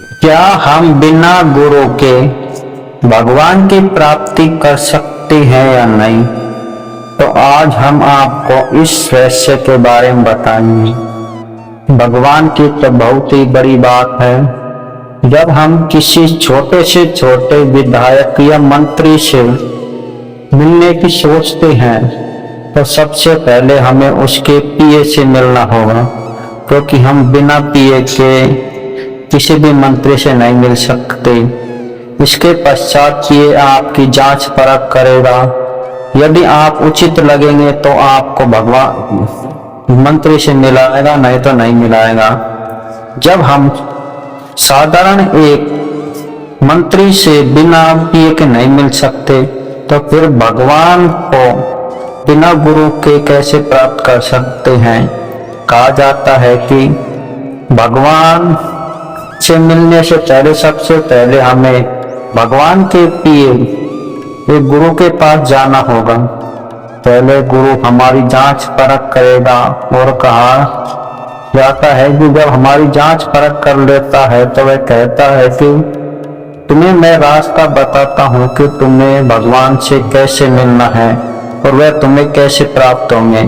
क्या हम बिना गुरु के भगवान की प्राप्ति कर सकते हैं या नहीं? तो आज हम आपको इस रहस्य के बारे में बताएंगे। भगवान की तो बहुत ही बड़ी बात है। जब हम किसी छोटे से छोटे विधायक या मंत्री से मिलने की सोचते हैं तो सबसे पहले हमें उसके पीए से मिलना होगा, क्योंकि हम बिना पीए के किसी भी मंत्री से नहीं मिल सकते। इसके पश्चात ये आपकी जांच परख करेगा। यदि आप उचित लगेंगे तो आपको भगवान मंत्री से मिलाएगा, नहीं तो नहीं मिलाएगा। जब हम साधारण एक मंत्री से बिना पीए के नहीं मिल सकते तो फिर भगवान को बिना गुरु के कैसे प्राप्त कर सकते हैं? कहा जाता है कि भगवान से मिलने से पहले सबसे पहले हमें भगवान के पीए एक गुरु के पास जाना होगा। पहले गुरु हमारी जांच परख करेगा और कहा जाता है कि जब हमारी जांच परख कर लेता है तो वह कहता है कि तुम्हें मैं रास्ता बताता हूँ कि तुम्हें भगवान से कैसे मिलना है और वह तुम्हें कैसे प्राप्त होंगे।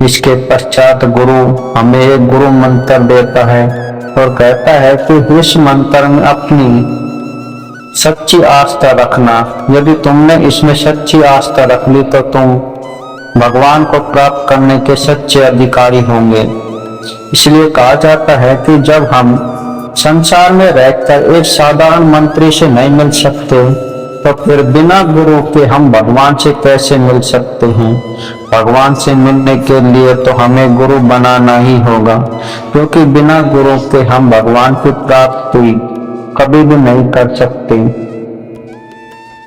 इसके पश्चात गुरु हमें एक गुरु मंत्र देता है और कहता है कि इस मंत्र में अपनी सच्ची आस्था रखना। यदि तुमने इसमें सच्ची आस्था रख ली तो तुम भगवान को प्राप्त करने के सच्चे अधिकारी होंगे। इसलिए कहा जाता है कि जब हम संसार में रहकर एक साधारण मंत्री से नहीं मिल सकते तो फिर बिना गुरु के हम भगवान से कैसे मिल सकते हैं? भगवान से मिलने के लिए तो हमें गुरु बनाना ही होगा, क्योंकि बिना गुरु के हम भगवान की प्राप्ति कभी भी नहीं कर सकते।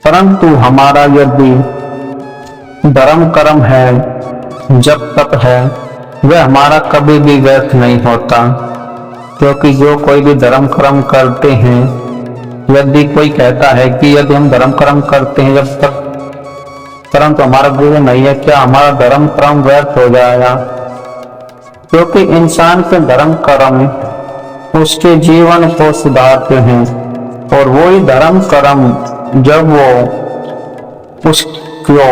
परंतु हमारा यदि धर्म कर्म है, जब तप है, वह हमारा कभी भी व्यर्थ नहीं होता, क्योंकि जो कोई भी धर्म कर्म करते हैं, यदि कोई कहता है कि यदि हम धर्म कर्म करते हैं जब तक परंतु हमारा गुरु नहीं है, क्या हमारा धर्म कर्म व्यर्थ हो जाएगा? क्योंकि इंसान के धर्म कर्म उसके जीवन को सुधारते हैं और वही धर्म कर्म जब वो उसको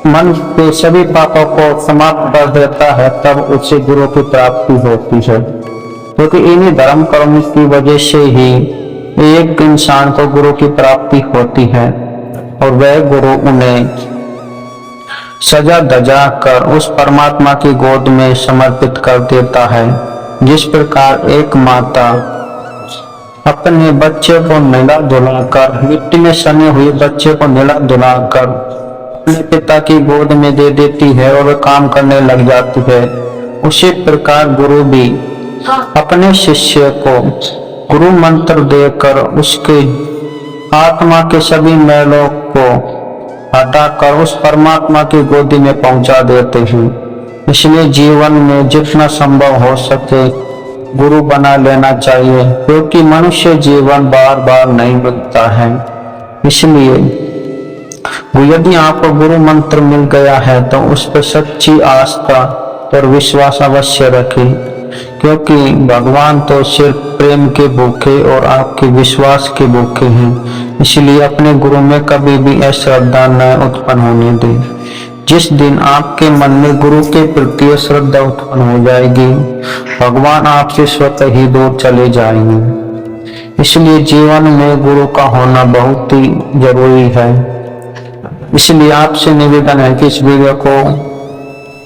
मन के सभी पापों को समाप्त कर देता है तब उसे गुरु की प्राप्ति होती है। क्योंकि इन्हीं धर्म कर्म की वजह से ही एक इंसान को गुरु की प्राप्ति होती है और वह गुरु उन्हें सजा धजा कर उस परमात्मा की गोद में समर्पित कर देता है। जिस प्रकार एक माता अपने बच्चे को नहला धुलाकर, मिट्टी में सने हुए बच्चे को नहला धुलाकर अपने पिता की गोद में दे देती है और वह काम करने लग जाती है, उसी प्रकार गुरु भी अपने शिष्य को गुरु मंत्र देकर उसके आत्मा के सभी मैलों को हटाकर उस परमात्मा की गोदी में पहुंचा देते हैं। इसलिए जीवन में जितना संभव हो सके गुरु बना लेना चाहिए, क्योंकि मनुष्य जीवन बार बार नहीं मिलता है। इसलिए यदि आपको गुरु मंत्र मिल गया है तो उस पर सच्ची आस्था और विश्वास अवश्य रखें, क्योंकि भगवान तो सिर्फ प्रेम के भूखे और आपके विश्वास के भूखे हैं। इसलिए अपने गुरु में कभी भी अश्रद्धा न उत्पन्न होने दें। जिस दिन आपके मन में गुरु के प्रति श्रद्धा उत्पन्न हो जाएगी, भगवान आपसे स्वतः ही दूर चले जाएंगे। इसलिए जीवन में गुरु का होना बहुत ही जरूरी है। इसलिए आपसे निवेदन है कि इस वीडियो को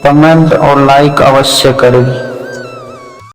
कमेंट और लाइक अवश्य करें।